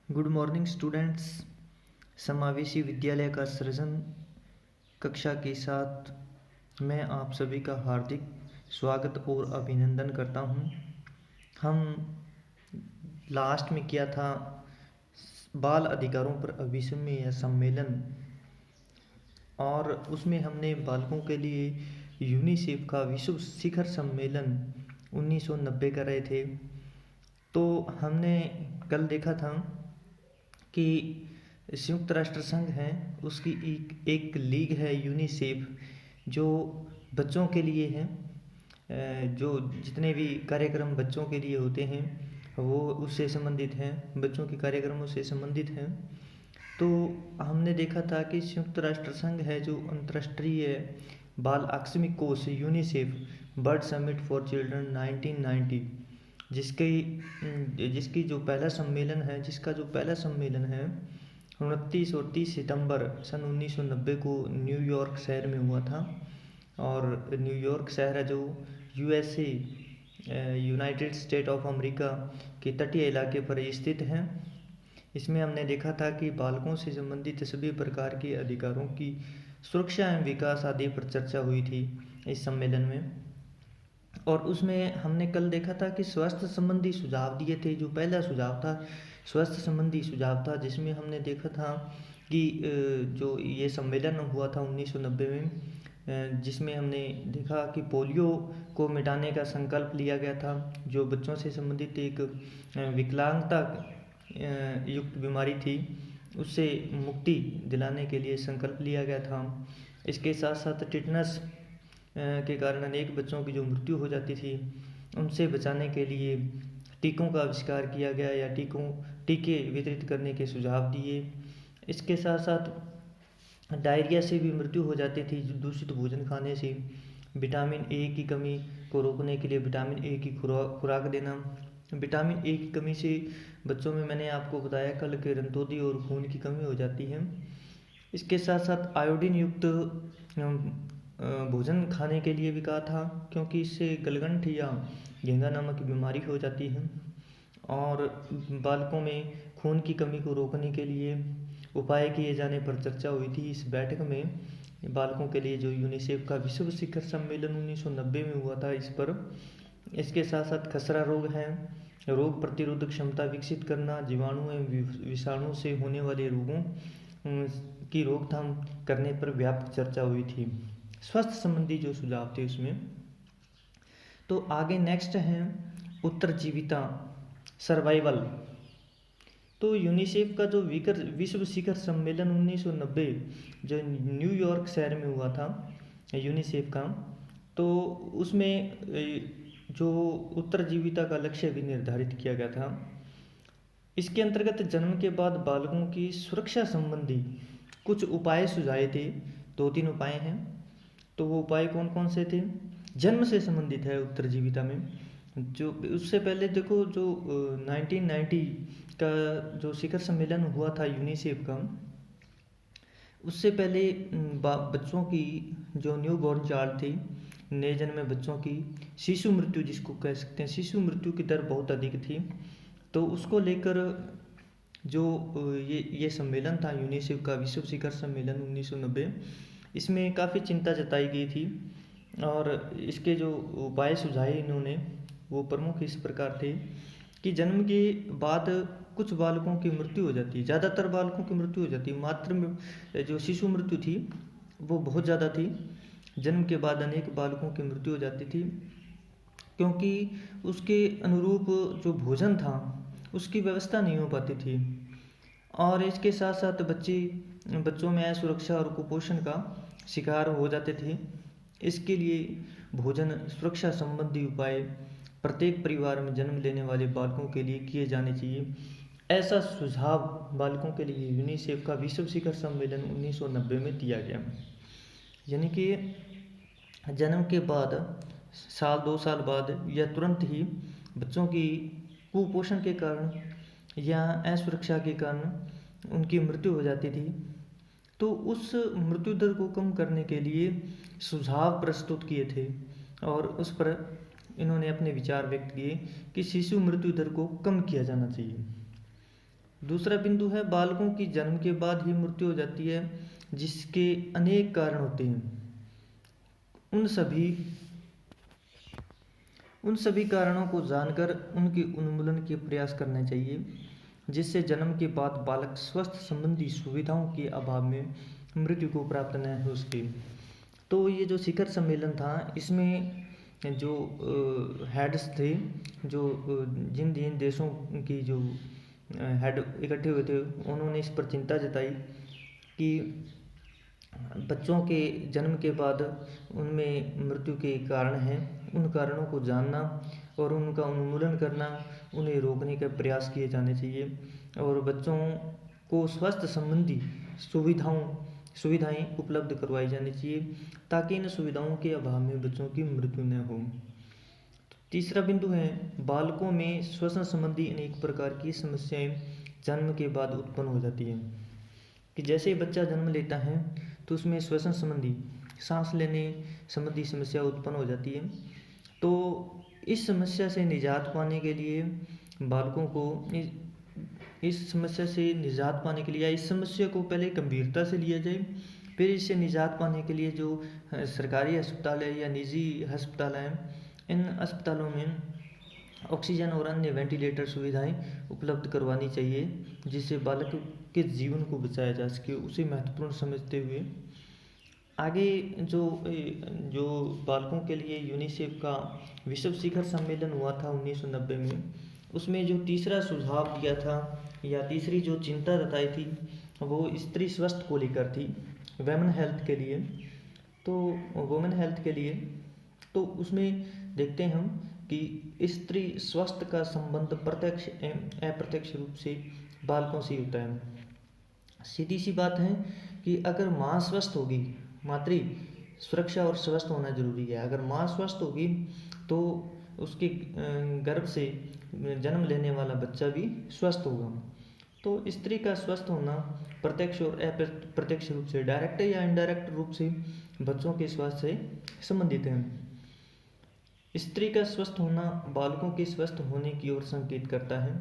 Good morning students. समावेशी विद्यालय का सृजन कक्षा के साथ मैं आप सभी का हार्दिक स्वागत और अभिनंदन करता हूं। हम लास्ट में किया था बाल अधिकारों पर अविश्वसनीय सम्मेलन, और उसमें हमने बालकों के लिए यूनिसेफ का विश्व शिखर सम्मेलन 1990 कर रहे थे। तो हमने कल देखा था कि संयुक्त राष्ट्र संघ है, उसकी एक लीग है यूनिसेफ, जो बच्चों के लिए है। जो जितने भी कार्यक्रम बच्चों के लिए होते हैं वो उससे संबंधित हैं, बच्चों के कार्यक्रमों से संबंधित हैं। तो हमने देखा था कि संयुक्त राष्ट्र संघ है जो अंतर्राष्ट्रीय बाल आकस्मिक कोष UNICEF bird summit for children 1990, जिसकी जो पहला सम्मेलन है, जिसका जो पहला सम्मेलन है 29 और 30 सितंबर सन 1990 को न्यूयॉर्क शहर में हुआ था। और न्यूयॉर्क शहर है जो USA United state of America के तटीय इलाके पर स्थित है। इसमें हमने देखा था कि बालकों से संबंधित सभी प्रकार के अधिकारों की सुरक्षा एवं विकास आदि पर चर्चा हुई थी इस सम्मेलन में। और उसमें हमने कल देखा था कि स्वास्थ्य संबंधी सुझाव दिए थे। जो पहला सुझाव था स्वास्थ्य संबंधी सुझाव था, जिसमें हमने देखा था कि जो ये सम्मेलन हुआ था 1990 में, जिसमें हमने देखा कि पोलियो को मिटाने का संकल्प लिया गया था, जो बच्चों से संबंधित एक विकलांगता युक्त बीमारी थी, उससे मुक्ति दिलाने के लिए संकल्प लिया गया था। इसके साथ साथ टिटनस के कारण अनेक बच्चों की जो मृत्यु हो जाती थी, उनसे बचाने के लिए टीकों का आविष्कार किया गया या टीके वितरित करने के सुझाव दिए। इसके साथ साथ डायरिया से भी मृत्यु हो जाती थी दूषित भोजन खाने से। विटामिन ए की कमी को रोकने के लिए विटामिन ए की खुराक देना। विटामिन ए की कमी से बच्चों में, मैंने आपको बताया कल, के रंतोदी और खून की कमी हो जाती है। इसके साथ साथ आयोडीन युक्त भोजन खाने के लिए भी कहा था, क्योंकि इससे गलगंठ या घेंगा नामक बीमारी हो जाती है। और बालकों में खून की कमी को रोकने के लिए उपाय किए जाने पर चर्चा हुई थी इस बैठक में। बालकों के लिए जो यूनिसेफ का विश्व शिखर सम्मेलन 1990 में हुआ था इस पर। इसके साथ साथ खसरा रोग है, रोग प्रतिरोधक क्षमता विकसित करना, जीवाणु एवं विषाणु से होने वाले रोगों की रोकथाम करने पर व्यापक चर्चा हुई थी। स्वास्थ्य संबंधी जो सुझाव थे उसमें। तो आगे नेक्स्ट है उत्तरजीविता, सर्वाइवल। तो यूनिसेफ का जो विश्व शिखर सम्मेलन 1990 जो न्यूयॉर्क शहर में हुआ था यूनिसेफ का, तो उसमें जो उत्तरजीविता का लक्ष्य भी निर्धारित किया गया था। इसके अंतर्गत जन्म के बाद बालकों की सुरक्षा संबंधी कुछ उपाय सुझाए थे। 2-3 उपाय हैं। तो वो उपाय कौन कौन से थे? जन्म से संबंधित है उत्तरजीविता में। जो उससे पहले देखो, जो 1990 का जो शिखर सम्मेलन हुआ था यूनिसेफ का, उससे पहले बच्चों की जो न्यू बॉर्न चाइल्ड थी, नए जन्मे बच्चों की शिशु मृत्यु जिसको कह सकते हैं, शिशु मृत्यु की दर बहुत अधिक थी। तो उसको लेकर जो ये सम्मेलन था यूनिसेफ का विश्व शिखर सम्मेलन 1990, इसमें काफ़ी चिंता जताई गई थी। और इसके जो उपाय सुझाए इन्होंने, वो प्रमुख इस प्रकार थे कि जन्म के बाद कुछ बालकों की मृत्यु हो जाती है, ज़्यादातर बालकों की मृत्यु हो जाती है। मात्र में जो शिशु मृत्यु थी वो बहुत ज़्यादा थी। जन्म के बाद अनेक बालकों की मृत्यु हो जाती थी, क्योंकि उसके अनुरूप जो भोजन था उसकी व्यवस्था नहीं हो पाती थी। और इसके साथ साथ बच्चों में असुरक्षा और कुपोषण का शिकार हो जाते थे। इसके लिए भोजन सुरक्षा संबंधी उपाय प्रत्येक परिवार में जन्म लेने वाले बालकों के लिए किए जाने चाहिए। ऐसा सुझाव बालकों के लिए यूनिसेफ का विश्व शिखर सम्मेलन 1990 में दिया गया। यानी कि जन्म के बाद 1-2 साल बाद या तुरंत ही बच्चों की कुपोषण के कारण या असुरक्षा के कारण उनकी मृत्यु हो जाती थी। तो उस मृत्यु दर को कम करने के लिए सुझाव प्रस्तुत किए थे, और उस पर इन्होंने अपने विचार व्यक्त किए कि शिशु मृत्यु दर को कम किया जाना चाहिए। दूसरा बिंदु है बालकों की जन्म के बाद ही मृत्यु हो जाती है, जिसके अनेक कारण होते हैं। उन सभी कारणों को जानकर उनके उन्मूलन के प्रयास करने चाहिए, जिससे जन्म के बाद बालक स्वास्थ्य संबंधी सुविधाओं के अभाव में मृत्यु को प्राप्त न हो सके। तो ये जो शिखर सम्मेलन था, इसमें जो हेड्स थे, जो जिन जिन देशों की जो हेड इकट्ठे हुए थे, उन्होंने इस पर चिंता जताई कि बच्चों के जन्म के बाद उनमें मृत्यु के कारण हैं, उन कारणों को जानना और उनका उन्मूलन करना, उन्हें रोकने का प्रयास किए जाने चाहिए और बच्चों को स्वास्थ्य संबंधी सुविधाएं उपलब्ध करवाई जानी चाहिए, ताकि इन सुविधाओं के अभाव में बच्चों की मृत्यु न हो। तीसरा बिंदु है बालकों में श्वसन संबंधी अनेक प्रकार की समस्याएं जन्म के बाद उत्पन्न हो जाती हैं। कि जैसे ही बच्चा जन्म लेता है तो उसमें श्वसन संबंधी, सांस लेने संबंधी समस्या उत्पन्न हो जाती है। तो इस समस्या से निजात पाने के लिए बालकों को इस समस्या से निजात पाने के लिए या इस समस्या को पहले गंभीरता से लिया जाए, फिर इससे निजात पाने के लिए जो सरकारी अस्पताल है या निजी अस्पताल हैं, इन अस्पतालों में ऑक्सीजन और अन्य वेंटिलेटर सुविधाएं उपलब्ध करवानी चाहिए, जिससे बालक के जीवन को बचाया जा सके। उसे महत्वपूर्ण समझते हुए आगे जो बालकों के लिए यूनिसेफ का विश्व शिखर सम्मेलन हुआ था 1990 में, उसमें जो तीसरा सुझाव दिया था या तीसरी जो चिंता जताई थी, वो स्त्री स्वास्थ्य को लेकर थी, वुमेन हेल्थ के लिए। तो वुमेन हेल्थ के लिए तो उसमें देखते हैं हम कि स्त्री स्वास्थ्य का संबंध प्रत्यक्ष एवं अप्रत्यक्ष रूप से बालकों से होता है। सीधी सी बात है कि अगर माँ स्वस्थ होगी, मातृ सुरक्षा और स्वस्थ होना जरूरी है। अगर माँ स्वस्थ होगी तो उसके गर्भ से जन्म लेने वाला बच्चा भी स्वस्थ होगा। तो स्त्री का स्वस्थ होना प्रत्यक्ष और अप्रत्यक्ष रूप से, डायरेक्ट या इनडायरेक्ट रूप से बच्चों के स्वास्थ्य से संबंधित है। स्त्री का स्वस्थ होना बालकों के स्वस्थ होने की ओर संकेत करता है।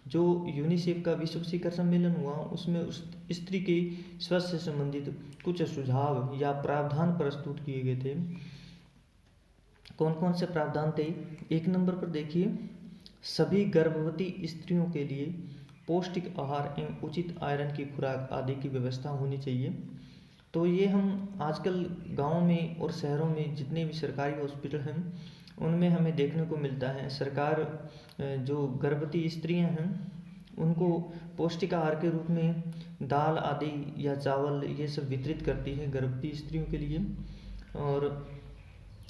जो यूनिसेफ का विश्व शिखर सम्मेलन हुआ, उसमें उस स्त्री के स्वास्थ्य से संबंधित कुछ सुझाव या प्रावधान प्रस्तुत किए गए थे। कौन कौन से प्रावधान थे? 1 नंबर पर देखिए, सभी गर्भवती स्त्रियों के लिए पौष्टिक आहार एवं उचित आयरन की खुराक आदि की व्यवस्था होनी चाहिए। तो ये हम आजकल गाँव में और शहरों में जितने भी सरकारी हॉस्पिटल हैं, उनमें हमें देखने को मिलता है। सरकार जो गर्भवती स्त्रियां हैं उनको पौष्टिक आहार के रूप में दाल आदि या चावल ये सब वितरित करती है गर्भवती स्त्रियों के लिए। और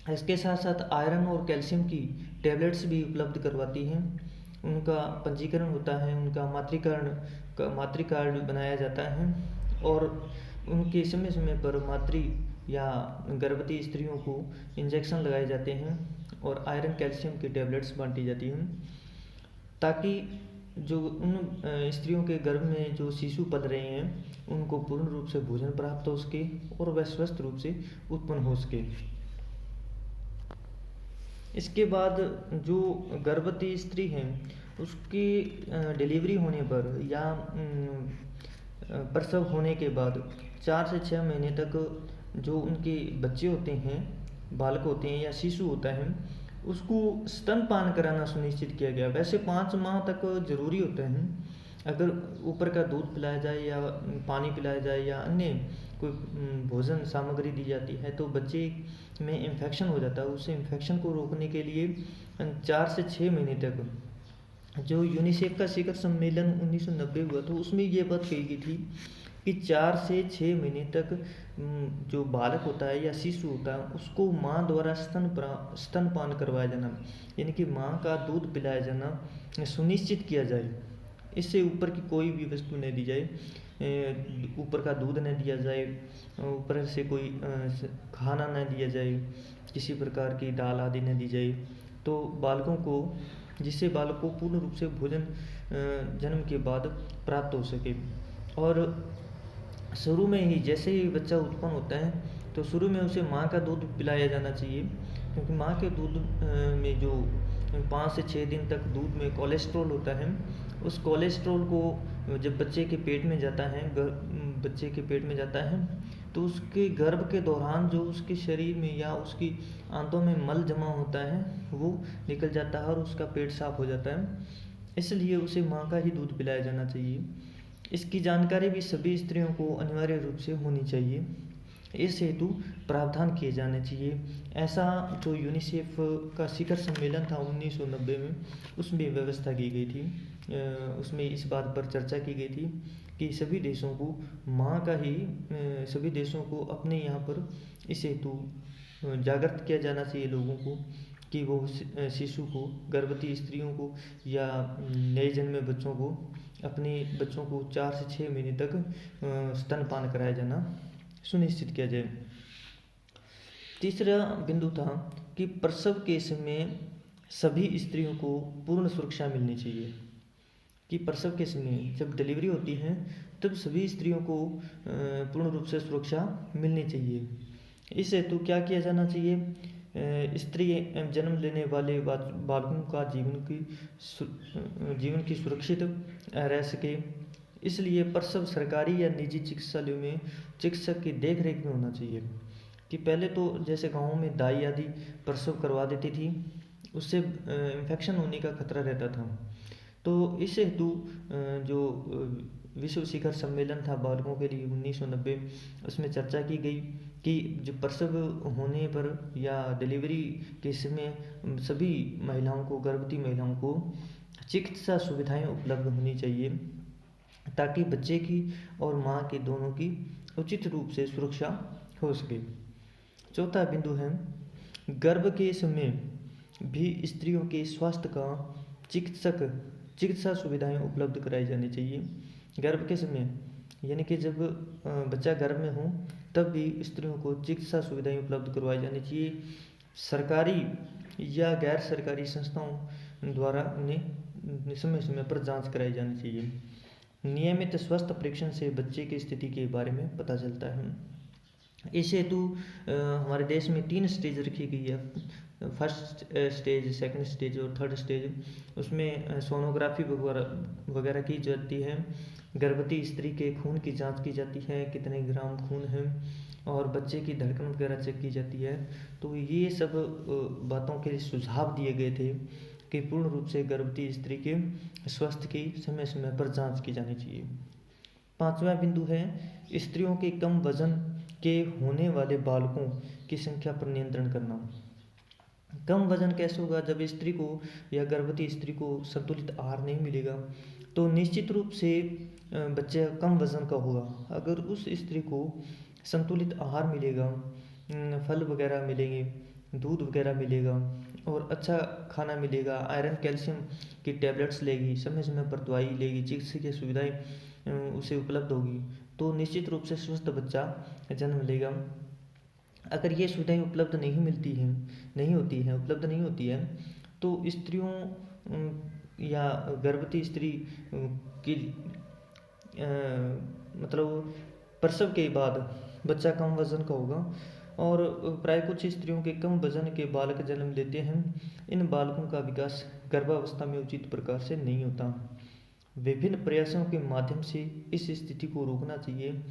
इसके साथ साथ आयरन और कैल्शियम की टैबलेट्स भी उपलब्ध करवाती हैं। उनका पंजीकरण होता है, उनका मातृ कार्ड बनाया जाता है और उनके समय समय पर मातृ या गर्भवती स्त्रियों को इंजेक्शन लगाए जाते हैं और आयरन कैल्शियम की टैबलेट्स बांटी जाती हैं, ताकि जो उन स्त्रियों के गर्भ में जो शिशु पल रहे हैं उनको पूर्ण रूप से भोजन प्राप्त हो सके और वह स्वस्थ रूप से उत्पन्न हो सके। इसके बाद जो गर्भवती स्त्री हैं उसकी डिलीवरी होने पर या प्रसव होने के बाद 4 से 6 महीने तक जो उनके बच्चे होते हैं, बालक होते हैं या शिशु होता है, उसको स्तनपान कराना सुनिश्चित किया गया। वैसे 5 माह तक जरूरी होते हैं। अगर ऊपर का दूध पिलाया जाए या पानी पिलाया जाए या अन्य कोई भोजन सामग्री दी जाती है तो बच्चे में इन्फेक्शन हो जाता है। उस इन्फेक्शन को रोकने के लिए 4 से 6 महीने तक जो यूनिसेफ का शिखर सम्मेलन 1990 हुआ था, उसमें ये बात कही गई थी कि 4 से 6 महीने तक जो बालक होता है या शिशु होता है उसको माँ द्वारा स्तनपान करवाया जाना, यानी कि माँ का दूध पिलाया जाना सुनिश्चित किया जाए। इससे ऊपर की कोई भी वस्तु नहीं दी जाए, ऊपर का दूध न दिया जाए, ऊपर से कोई खाना न दिया जाए, किसी प्रकार की दाल आदि न दी जाए। तो बालकों को, जिससे बालक को पूर्ण रूप से भोजन जन्म के बाद प्राप्त हो सके। और शुरू में ही जैसे ही बच्चा उत्पन्न होता है तो शुरू में उसे माँ का दूध पिलाया जाना चाहिए, क्योंकि माँ के दूध में जो 5 से 6 दिन तक दूध में कोलेस्ट्रॉल होता है उस कोलेस्ट्रॉल को जब बच्चे के पेट में जाता है, बच्चे के पेट में जाता है, तो उसके गर्भ के दौरान जो उसके शरीर में या उसकी आंतों में मल जमा होता है वो निकल जाता है और उसका पेट साफ हो जाता है। इसलिए उसे माँ का ही दूध पिलाया जाना चाहिए। इसकी जानकारी भी सभी स्त्रियों को अनिवार्य रूप से होनी चाहिए। इस हेतु प्रावधान किए जाने चाहिए। ऐसा जो यूनिसेफ का शिखर सम्मेलन था 1990 में, उसमें व्यवस्था की गई थी। उसमें इस बात पर चर्चा की गई थी कि सभी देशों को माँ का ही सभी देशों को अपने यहाँ पर इस हेतु जागृत किया जाना चाहिए लोगों को कि वो शिशु को, गर्भवती स्त्रियों को या नए जन्मे बच्चों को, अपने बच्चों को 4 से 6 महीने तक स्तनपान कराया जाना सुनिश्चित किया जाए। तीसरा बिंदु था कि प्रसव के समय सभी स्त्रियों को पूर्ण सुरक्षा मिलनी चाहिए। कि प्रसव के समय जब डिलीवरी होती है तब सभी स्त्रियों को पूर्ण रूप से सुरक्षा मिलनी चाहिए। इस हेतु क्या किया जाना चाहिए? स्त्री जन्म लेने वाले बालकों का जीवन की सुरक्षित रह सके, इसलिए प्रसव सरकारी या निजी चिकित्सालयों में चिकित्सक की देख रेख में होना चाहिए। कि पहले तो जैसे गाँव में दाई आदि प्रसव करवा देती थी, उससे इन्फेक्शन होने का खतरा रहता था। तो इस हेतु जो विश्व शिखर सम्मेलन था बालकों के लिए 1990, उसमें चर्चा की गई कि जो प्रसव होने पर या डिलीवरी के समय सभी महिलाओं को, गर्भवती महिलाओं को चिकित्सा सुविधाएं उपलब्ध होनी चाहिए ताकि बच्चे की और माँ के दोनों की उचित रूप से सुरक्षा हो सके। चौथा बिंदु है, गर्भ के समय भी स्त्रियों के स्वास्थ्य का चिकित्सा सुविधाएं उपलब्ध कराई जानी चाहिए। गर्भ के समय यानी कि जब बच्चा गर्भ में हो तब भी स्त्रियों को चिकित्सा सुविधाएं उपलब्ध करवाई जानी चाहिए। सरकारी या गैर सरकारी संस्थाओं द्वारा उन्हें समय समय पर जांच कराई जानी चाहिए। नियमित स्वास्थ्य परीक्षण से बच्चे की स्थिति के बारे में पता चलता है। इस हेतु हमारे देश में 3 स्टेज रखी गई है, फर्स्ट स्टेज, सेकंड स्टेज और थर्ड स्टेज। उसमें सोनोग्राफी वगैरह की जाती है, गर्भवती स्त्री के खून की जांच की जाती है, कितने ग्राम खून है, और बच्चे की धड़कन वगैरह चेक की जाती है। तो ये सब बातों के सुझाव दिए गए थे कि पूर्ण रूप से गर्भवती स्त्री के स्वास्थ्य की समय समय पर जांच की जानी चाहिए। 5वां बिंदु है, स्त्रियों के कम वजन के होने वाले बालकों की संख्या पर नियंत्रण करना। कम वजन कैसे होगा? जब स्त्री को या गर्भवती स्त्री को संतुलित आहार नहीं मिलेगा तो निश्चित रूप से बच्चा कम वजन का होगा। अगर उस स्त्री को संतुलित आहार मिलेगा, फल वगैरह मिलेंगे, दूध वगैरह मिलेगा और अच्छा खाना मिलेगा, आयरन कैल्शियम की टैबलेट्स लेगी, समय समय पर दवाई लेगी, चिकित्सीय सुविधाएं उसे उपलब्ध होगी, तो निश्चित रूप से स्वस्थ बच्चा जन्म लेगा। अगर ये सुविधाएं उपलब्ध नहीं होती है तो स्त्रियों या गर्भवती स्त्री की मतलब प्रसव के बाद बच्चा कम वजन का होगा और प्राय कुछ स्त्रियों के कम वजन के बालक जन्म लेते हैं। इन बालकों का विकास गर्भावस्था में उचित प्रकार से नहीं होता। विभिन्न प्रयासों के माध्यम से इस स्थिति को रोकना चाहिए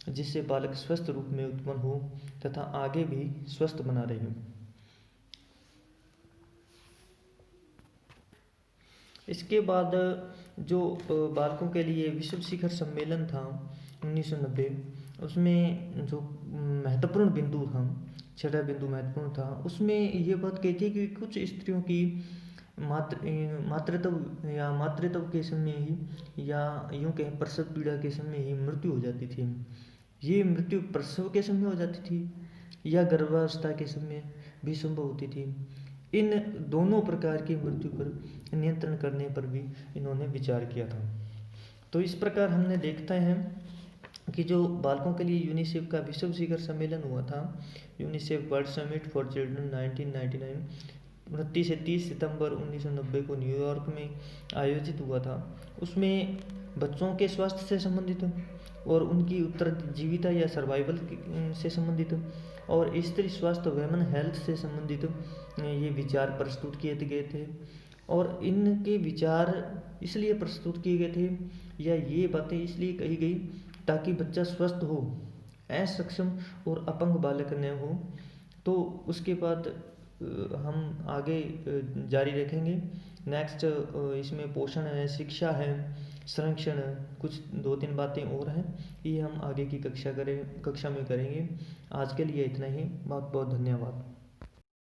जिससे बालक स्वस्थ रूप में उत्पन्न हो तथा आगे भी स्वस्थ बना रहे। इसके बाद जो बालकों के लिए विश्व शिखर सम्मेलन था 1990, उसमें जो महत्वपूर्ण बिंदु था, 6वां बिंदु महत्वपूर्ण था, उसमें ये बात कही थी कि कुछ स्त्रियों की मातृत्व के समय ही या यूँ कहें प्रसव पीड़ा के समय ही मृत्यु हो जाती थी। ये मृत्यु प्रसव के समय हो जाती थी या गर्भावस्था के समय भी संभव होती थी। इन दोनों प्रकार की मृत्यु पर नियंत्रण करने पर भी इन्होंने विचार किया था। तो इस प्रकार हमने देखते हैं कि जो बालकों के लिए यूनिसेफ का विश्व शिखर सम्मेलन हुआ था, UNICEF world summit for children 1999, 29 से 30 सितंबर 1990 को न्यूयॉर्क में आयोजित हुआ था। उसमें बच्चों के स्वास्थ्य से संबंधित और उनकी उत्तरजीविता या सर्वाइवल से संबंधित और स्त्री स्वास्थ्य वुमेन हेल्थ से संबंधित ये विचार प्रस्तुत किए गए थे। और इनके विचार इसलिए प्रस्तुत किए गए थे या ये बातें इसलिए कही गई ताकि बच्चा स्वस्थ हो, असक्षम और अपंग बालक न हो। तो उसके बाद हम आगे जारी रखेंगे। नेक्स्ट इसमें पोषण है, शिक्षा है, संरक्षण है, कुछ 2-3 बातें और हैं, ये हम आगे की कक्षा में करेंगे। आज के लिए इतना ही। बहुत बहुत धन्यवाद।